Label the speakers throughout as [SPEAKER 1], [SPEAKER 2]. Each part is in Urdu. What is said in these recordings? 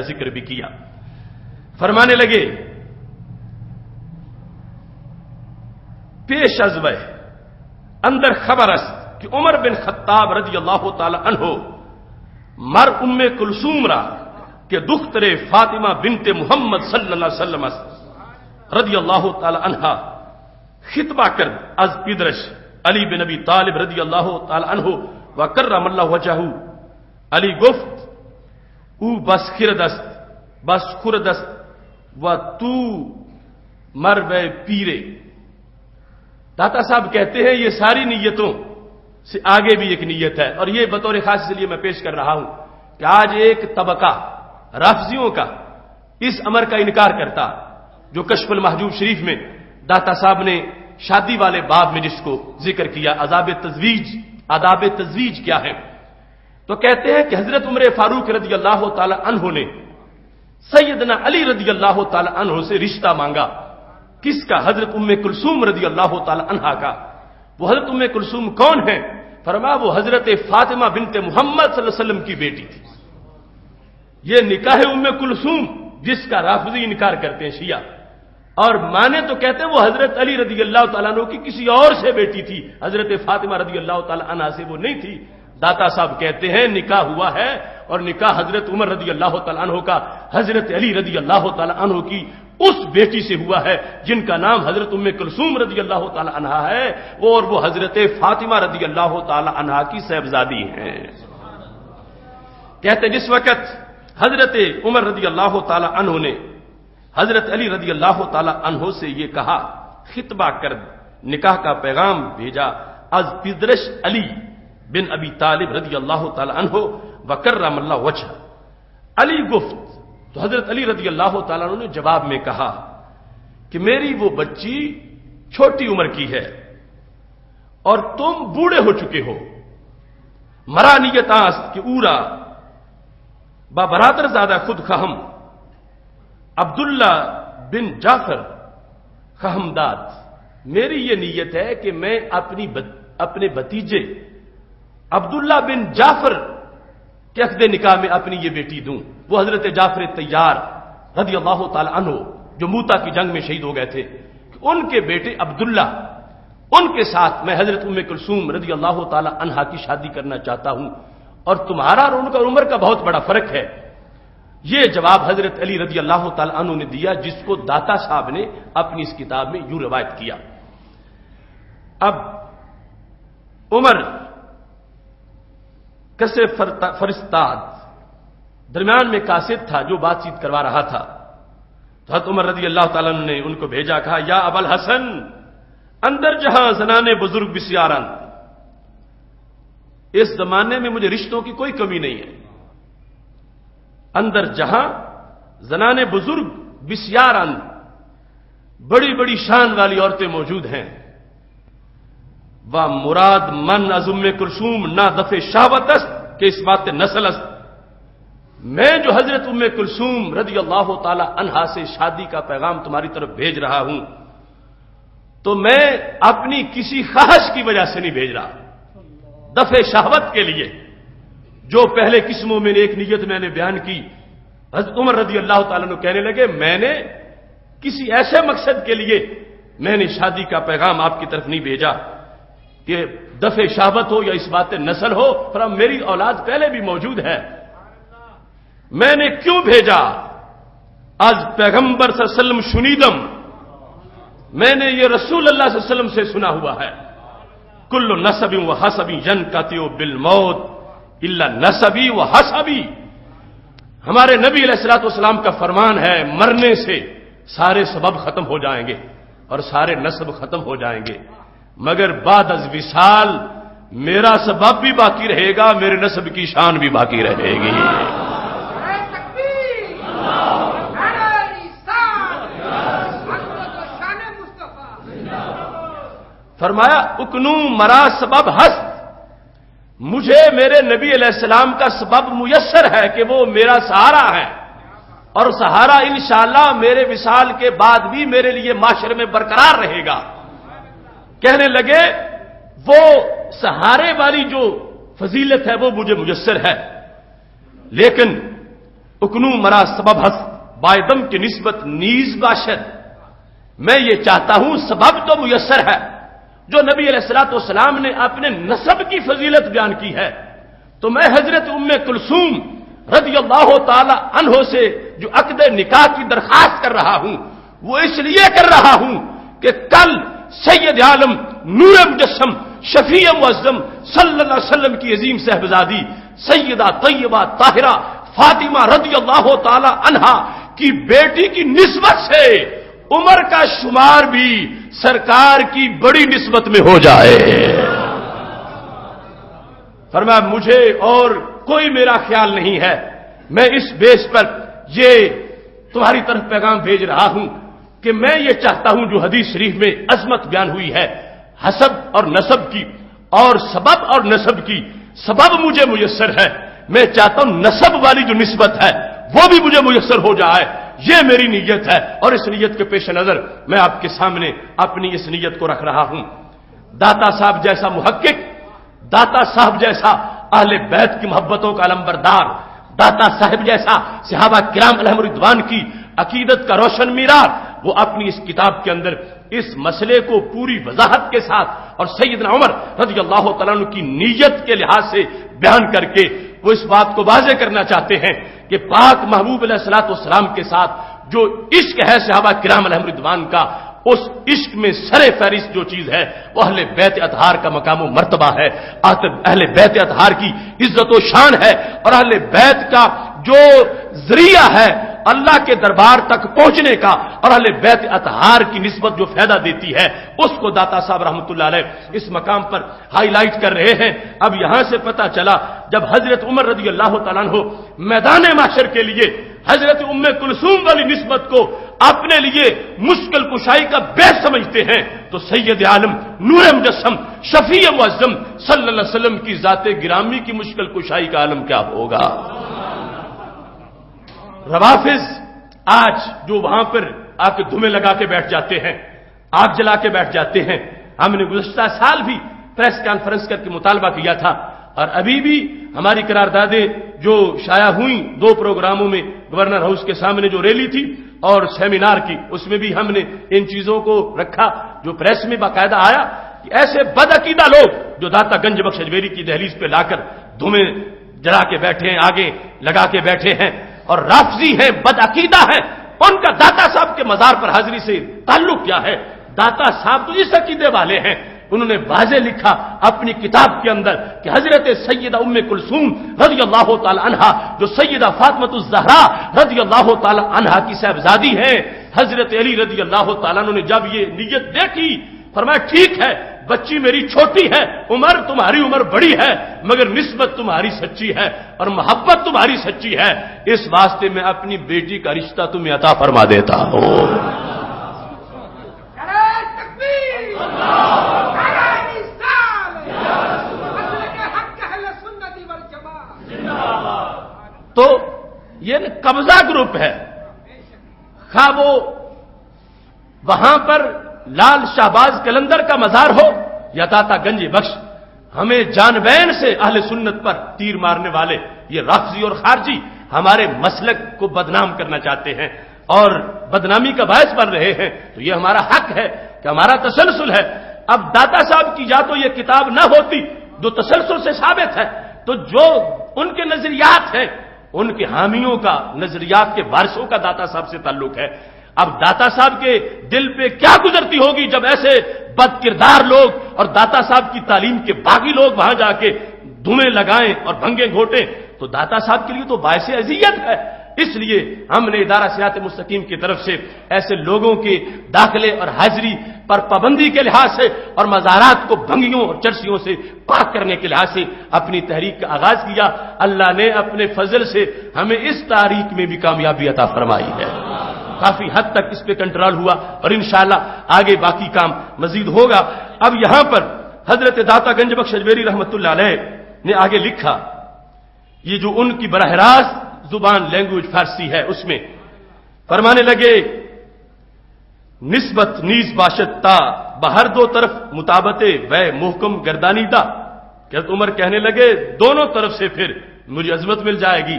[SPEAKER 1] ذکر بھی کیا. فرمانے لگے پیش از وح اندر خبر است کہ عمر بن خطاب رضی اللہ تعالی عنہ مر ام کلثوم را کہ دختر فاطمہ بنت محمد صلی اللہ علیہ وسلم رضی اللہ تعالی عنہ خطبہ کرد از پیدرش علی بن ابی طالب رضی اللہ تعالی عنہ و کرم اللہ وجہہ. علی گفت او بس خرد است بس خرد است و تو مر بے پیرے. داتا صاحب کہتے ہیں یہ ساری نیتوں سے آگے بھی ایک نیت ہے، اور یہ بطور خاص اس لیے میں پیش کر رہا ہوں کہ آج ایک طبقہ رافضیوں کا اس امر کا انکار کرتا جو کشف المحجوب شریف میں داتا صاحب نے شادی والے باب میں جس کو ذکر کیا آداب تزویج کیا ہے، تو کہتے ہیں کہ حضرت عمر فاروق رضی اللہ تعالی عنہ نے سیدنا علی رضی اللہ تعالی عنہ سے رشتہ مانگا. کس کا؟ حضرت ام کلثوم رضی اللہ تعالی عنہا کا. وہ حضرت ام کلثوم کون ہے؟ فرمایا وہ حضرت فاطمہ بنت محمد صلی اللہ علیہ وسلم کی بیٹی تھی. یہ نکاح ام کلثوم جس کا رافضی انکار کرتے ہیں شیعہ، اور مانے تو کہتے ہیں وہ حضرت علی رضی اللہ تعالیٰ عنہ کی کسی اور سے بیٹی تھی، حضرت فاطمہ رضی اللہ تعالیٰ عنہ سے وہ نہیں تھی. داتا صاحب کہتے ہیں نکاح ہوا ہے، اور نکاح حضرت عمر رضی اللہ تعالیٰ عنہ کا حضرت علی رضی اللہ تعالیٰ عنہ کی اس بیٹی سے ہوا ہے جن کا نام حضرت ام کلثوم رضی اللہ تعالیٰ عنہ ہے، اور وہ حضرت فاطمہ رضی اللہ تعالیٰ عنہ کی صاحبزادی ہیں. کہتے ہیں جس وقت حضرت عمر رضی اللہ تعالیٰ عنہ نے حضرت علی رضی اللہ تعالیٰ عنہ سے یہ کہا، خطبہ کر نکاح کا پیغام بھیجا از پیدرش علی بن ابی طالب رضی اللہ تعالیٰ عنہ وکرم اللہ وجہ. علی گفت تو حضرت علی رضی اللہ تعالیٰ عنہ نے جواب میں کہا کہ میری وہ بچی چھوٹی عمر کی ہے اور تم بوڑھے ہو چکے ہو. مرانیت آست کہ اورا با برادر زادہ خود خہم عبداللہ بن جعفر خہمداد. میری یہ نیت ہے کہ میں اپنے بھتیجے عبداللہ بن جعفر کے عقد نکاح میں اپنی یہ بیٹی دوں. وہ حضرت جعفر طیار رضی اللہ تعالی عنہ جو موتا کی جنگ میں شہید ہو گئے تھے، ان کے بیٹے عبداللہ ان کے ساتھ میں حضرت ام کلثوم رضی اللہ تعالی عنہا کی شادی کرنا چاہتا ہوں، اور تمہارا اور ان کا عمر کا بہت بڑا فرق ہے. یہ جواب حضرت علی رضی اللہ تعالی عنہ نے دیا، جس کو داتا صاحب نے اپنی اس کتاب میں یوں روایت کیا. اب عمر کسے فرستاد درمیان میں قاصد تھا جو بات چیت کروا رہا تھا، تو حضرت عمر رضی اللہ تعالیٰ نے ان کو بھیجا، کہا یا ابا الحسن اندر جہاں زنانے بزرگ بسیارن. اس زمانے میں مجھے رشتوں کی کوئی کمی نہیں ہے. اندر جہاں زنانے بزرگ بسیارن بڑی بڑی شان والی عورتیں موجود ہیں. و مراد من از ام کلثوم نہ دفع شہوت است کہ اس بات نسل است. میں جو حضرت ام کلثوم رضی اللہ تعالی عنہا سے شادی کا پیغام تمہاری طرف بھیج رہا ہوں تو میں اپنی کسی خواہش کی وجہ سے نہیں بھیج رہا، دفع شہوت کے لیے. جو پہلے قسموں میں ایک نیت میں نے بیان کی، حضرت عمر رضی اللہ تعالیٰ نے کہنے لگے میں نے کسی ایسے مقصد کے لیے میں نے شادی کا پیغام آپ کی طرف نہیں بھیجا کہ دفع شہوت ہو یا اس بات نسل ہو، پر اب میری اولاد پہلے بھی موجود ہے. میں نے کیوں بھیجا؟ آج پیغمبر صلی اللہ علیہ وسلم شنیدم، میں نے یہ رسول اللہ صلی اللہ علیہ وسلم سے سنا ہوا ہے، کل نسبی و حسبی ینقطع بالموت الا نسبی و حسبی. ہمارے نبی علیہ الصلوۃ والسلام کا فرمان ہے مرنے سے سارے سبب ختم ہو جائیں گے اور سارے نسب ختم ہو جائیں گے، مگر بعد از وصال میرا سبب بھی باقی رہے گا، میرے نسب کی شان بھی باقی رہے گی. فرمایا اکنو مرا سبب ہست، مجھے میرے نبی علیہ السلام کا سبب میسر ہے کہ وہ میرا سہارا ہے، اور سہارا انشاءاللہ میرے وصال کے بعد بھی میرے لیے معاشرے میں برقرار رہے گا. کہنے لگے وہ سہارے والی جو فضیلت ہے وہ مجھے میسر ہے، لیکن اکنو مرا سبب ہست بائدم کی نسبت نیز باشد، میں یہ چاہتا ہوں، سبب تو میسر ہے، جو نبی علیہ الصلوۃ والسلام نے اپنے نسب کی فضیلت بیان کی ہے، تو میں حضرت ام کلثوم رضی اللہ تعالی عنہ سے جو عقد نکاح کی درخواست کر رہا ہوں، وہ اس لیے کر رہا ہوں کہ کل سید عالم نور مجسم شفیع معظم صلی اللہ علیہ وسلم کی عظیم صاحبزادی سیدہ طیبہ طاہرہ فاطمہ رضی اللہ تعالی عنہا کی بیٹی کی نسبت سے عمر کا شمار بھی سرکار کی بڑی نسبت میں ہو جائے۔ فرمایا مجھے اور کوئی میرا خیال نہیں ہے، میں اس بیس پر یہ تمہاری طرف پیغام بھیج رہا ہوں کہ میں یہ چاہتا ہوں جو حدیث شریف میں عظمت بیان ہوئی ہے حسب اور نسب کی اور سبب اور نسب کی، سبب مجھے میسر ہے، میں چاہتا ہوں نسب والی جو نسبت ہے وہ بھی مجھے میسر ہو جائے، یہ میری نیت ہے، اور اس نیت کے پیش نظر میں آپ کے سامنے اپنی اس نیت کو رکھ رہا ہوں۔ داتا صاحب جیسا محقق، داتا صاحب جیسا اہل بیت کی محبتوں کا علمبردار، داتا صاحب جیسا صحابہ کرام علیہم رضوان کی عقیدت کا روشن معیار، وہ اپنی اس کتاب کے اندر اس مسئلے کو پوری وضاحت کے ساتھ اور سیدنا عمر رضی اللہ تعالیٰ عنہ کی نیت کے لحاظ سے بیان کر کے وہ اس بات کو واضح کرنا چاہتے ہیں کہ پاک محبوب علیہ الصلوۃ والسلام کے ساتھ جو عشق ہے صحابہ کرام علیہم رضوان کا، اس عشق میں سر فہرست جو چیز ہے وہ اہل بیت اطہار کا مقام و مرتبہ ہے، اہل بیت اطہار کی عزت و شان ہے، اور اہل بیت کا جو ذریعہ ہے اللہ کے دربار تک پہنچنے کا، اور اہل بیت اطہار کی نسبت جو فائدہ دیتی ہے، اس کو داتا صاحب رحمۃ اللہ علیہ اس مقام پر ہائی لائٹ کر رہے ہیں۔ اب یہاں سے پتہ چلا جب حضرت عمر رضی اللہ تعالیٰ عنہ میدان محشر کے لیے حضرت ام کلثوم والی نسبت کو اپنے لیے مشکل کشائی کا بیس سمجھتے ہیں، تو سید عالم نور مجسم شفیع معظم صلی اللہ علیہ وسلم کی ذات گرامی کی مشکل کشائی کا عالم کیا ہوگا۔ روافظ آج جو وہاں پر آ کے دھومے لگا کے بیٹھ جاتے ہیں، آگ جلا کے بیٹھ جاتے ہیں، ہم نے گزشتہ سال بھی پریس کانفرنس کر کے مطالبہ کیا تھا، اور ابھی بھی ہماری قراردادیں جو شائع ہوئیں 2 پروگراموں میں، گورنر ہاؤس کے سامنے جو ریلی تھی اور سیمینار کی، اس میں بھی ہم نے ان چیزوں کو رکھا جو پریس میں باقاعدہ آیا کہ ایسے بدعقیدہ لوگ جو داتا گنج بخش اجمیری کی دہلیز پہ لا کر دھومے جلا کے بیٹھے ہیں، آگے لگا کے بیٹھے ہیں اور رافضی ہیں، بدعقیدہ ہیں، ان کا داتا صاحب کے مزار پر حاضری سے تعلق کیا ہے؟ داتا صاحب تو اس عقیدے والے ہیں، انہوں نے واضح لکھا اپنی کتاب کے اندر کہ حضرت سیدہ ام کلثوم رضی اللہ تعالی عنہا جو سیدہ فاطمہ الزہرا رضی اللہ تعالی عنہا کی صاحبزادی ہیں، حضرت علی رضی اللہ تعالیٰ عنہ نے جب یہ نیت دیکھی فرمایا ٹھیک ہے، بچی میری چھوٹی ہے، عمر تمہاری عمر بڑی ہے، مگر نسبت تمہاری سچی ہے اور محبت تمہاری سچی ہے، اس واسطے میں اپنی بیٹی کا رشتہ تمہیں عطا فرما دیتا ہوں۔ تو یہ قبضہ گروپ ہے، خواہ وہ وہاں پر لال شہباز کلندر کا مزار ہو یا داتا گنج بخش، ہمیں جان بین سے اہل سنت پر تیر مارنے والے یہ رافضی اور خارجی ہمارے مسلک کو بدنام کرنا چاہتے ہیں اور بدنامی کا باعث بن رہے ہیں، تو یہ ہمارا حق ہے کہ ہمارا تسلسل ہے۔ اب داتا صاحب کی یا تو یہ کتاب نہ ہوتی جو تسلسل سے ثابت ہے، تو جو ان کے نظریات ہیں ان کے حامیوں کا، نظریات کے وارثوں کا داتا صاحب سے تعلق ہے۔ اب داتا صاحب کے دل پہ کیا گزرتی ہوگی جب ایسے بد کردار لوگ اور داتا صاحب کی تعلیم کے باغی لوگ وہاں جا کے دھومے لگائیں اور بھنگے گھوٹیں، تو داتا صاحب کے لیے تو باعث اذیت ہے۔ اس لیے ہم نے ادارہ سیاحت مستقیم کی طرف سے ایسے لوگوں کے داخلے اور حاضری پر پابندی کے لحاظ سے اور مزارات کو بھنگیوں اور چرسیوں سے پاک کرنے کے لحاظ سے اپنی تحریک کا آغاز کیا۔ اللہ نے اپنے فضل سے ہمیں اس تاریخ میں بھی کامیابی عطا فرمائی ہے، کافی حد تک اس پہ کنٹرول ہوا اور انشاءاللہ آگے باقی کام مزید ہوگا۔ اب یہاں پر حضرت داتا گنج بخش اجمیری رحمۃ اللہ علیہ نے آگے لکھا، یہ جو ان کی براہ راست زبان لینگویج فارسی ہے اس میں فرمانے لگے، نسبت نیز باشد تا بہر دو طرف مطابت وے محکم گردانی دا، حضرت عمر کہنے لگے دونوں طرف سے پھر مجھے عظمت مل جائے گی،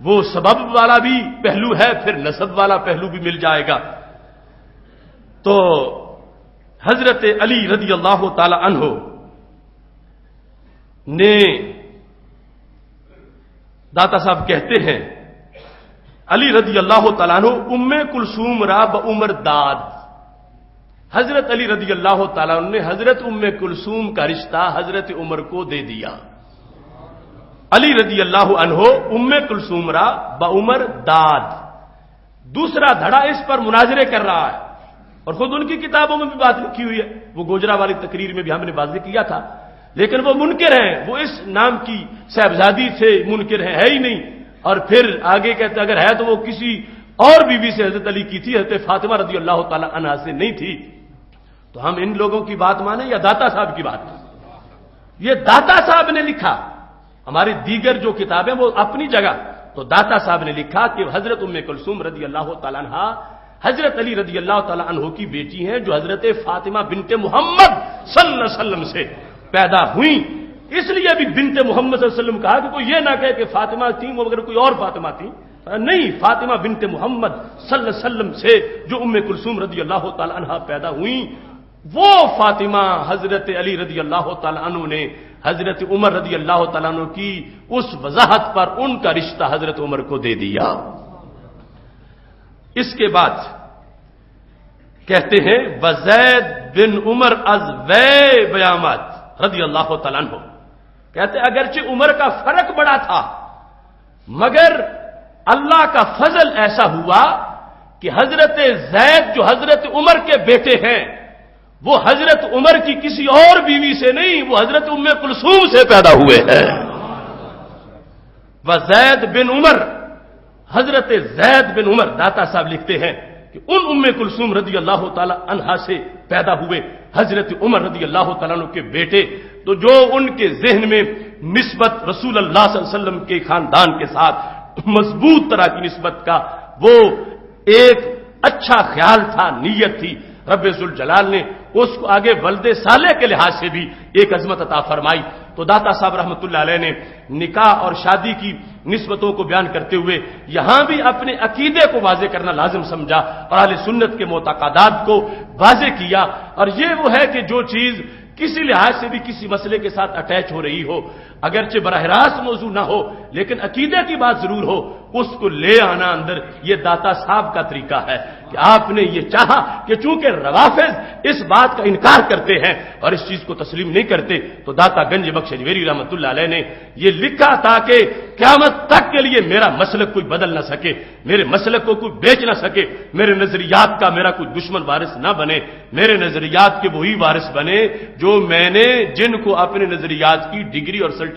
[SPEAKER 1] وہ سبب والا بھی پہلو ہے، پھر نسب والا پہلو بھی مل جائے گا۔ تو حضرت علی رضی اللہ تعالی عنہ نے، داتا صاحب کہتے ہیں علی رضی اللہ تعالیٰ عنہ ام کلثوم را بعمر داد، حضرت علی رضی اللہ تعالیٰ عنہ نے حضرت ام کلثوم کا رشتہ حضرت عمر کو دے دیا۔ علی رضی اللہ عنہ ام کلثوم را بعمر داد، دوسرا دھڑا اس پر مناظرے کر رہا ہے، اور خود ان کی کتابوں میں بھی بات لکھی ہوئی ہے، وہ گوجرا والی تقریر میں بھی ہم نے واضح کیا تھا، لیکن وہ منکر ہیں، وہ اس نام کی صاحبزادی سے منکر ہیں، ہے ہی نہیں۔ اور پھر آگے کہتے اگر ہے تو وہ کسی اور بیوی سے حضرت علی کی تھی، حضرت فاطمہ رضی اللہ تعالی عنہا سے نہیں تھی۔ تو ہم ان لوگوں کی بات مانیں یا داتا صاحب کی بات؟ یہ داتا صاحب نے لکھا، ہماری دیگر جو کتابیں وہ اپنی جگہ، تو داتا صاحب نے لکھا کہ حضرت ام کلثوم رضی اللہ تعالی عنہا حضرت علی رضی اللہ تعالی عنہ کی بیٹی ہیں، جو حضرت فاطمہ بنت محمد صلی اللہ علیہ وسلم سے پیدا ہوئی۔ اس لیے ابھی بنت محمد صلی اللہ علیہ وسلم کہا کہ کوئی یہ نہ کہے کہ فاطمہ تھی مگر کوئی اور فاطمہ تھی، نہیں، فاطمہ بنت محمد صلی اللہ علیہ وسلم سے جو ام کلثوم رضی اللہ تعالی عنہا پیدا ہوئی، وہ فاطمہ حضرت علی رضی اللہ تعالی عنہ نے حضرت عمر رضی اللہ تعالیٰ عنہ کی اس وضاحت پر ان کا رشتہ حضرت عمر کو دے دیا۔ اس کے بعد کہتے ہیں وزید بن عمر از وے بیامت رضی اللہ تعالیٰ عنہ، کہتے ہیں اگرچہ عمر کا فرق بڑا تھا مگر اللہ کا فضل ایسا ہوا کہ حضرت زید جو حضرت عمر کے بیٹے ہیں وہ حضرت عمر کی کسی اور بیوی سے نہیں، وہ حضرت ام کلثوم سے پیدا ہوئے ہیں۔ وزید بن عمر، حضرت زید بن عمر، داتا صاحب لکھتے ہیں کہ ان ام کلثوم رضی اللہ تعالی عنہا سے پیدا ہوئے حضرت عمر رضی اللہ تعالیٰ عنہ کے بیٹے، تو جو ان کے ذہن میں نسبت رسول اللہ صلی اللہ علیہ وسلم کے خاندان کے ساتھ مضبوط طرح کی نسبت کا وہ ایک اچھا خیال تھا، نیت تھی، رب ذوالجلال نے اس کو آگے ولد صالح کے لحاظ سے بھی ایک عظمت عطا فرمائی۔ تو داتا صاحب رحمۃ اللہ علیہ نے نکاح اور شادی کی نسبتوں کو بیان کرتے ہوئے یہاں بھی اپنے عقیدے کو واضح کرنا لازم سمجھا اور اہل سنت کے معتقدات کو واضح کیا، اور یہ وہ ہے کہ جو چیز کسی لحاظ سے بھی کسی مسئلے کے ساتھ اٹیچ ہو رہی ہو، اگرچہ براہ راست موضوع نہ ہو لیکن عقیدے کی بات ضرور ہو، اس کو لے آنا اندر، یہ داتا صاحب کا طریقہ ہے کہ آپ نے یہ چاہا کہ چونکہ روافض اس بات کا انکار کرتے ہیں اور اس چیز کو تسلیم نہیں کرتے، تو داتا گنج بخش اجمیری رحمۃ اللہ علیہ نے یہ لکھا تاکہ قیامت تک کے لیے میرا مسلک کوئی بدل نہ سکے، میرے مسلک کو کوئی بیچ نہ سکے، میرے نظریات کا میرا کوئی دشمن وارث نہ بنے، میرے نظریات کے وہی وارث بنے جو میں نے، جن کو اپنے نظریات کی ڈگری اور سرٹیفکیٹ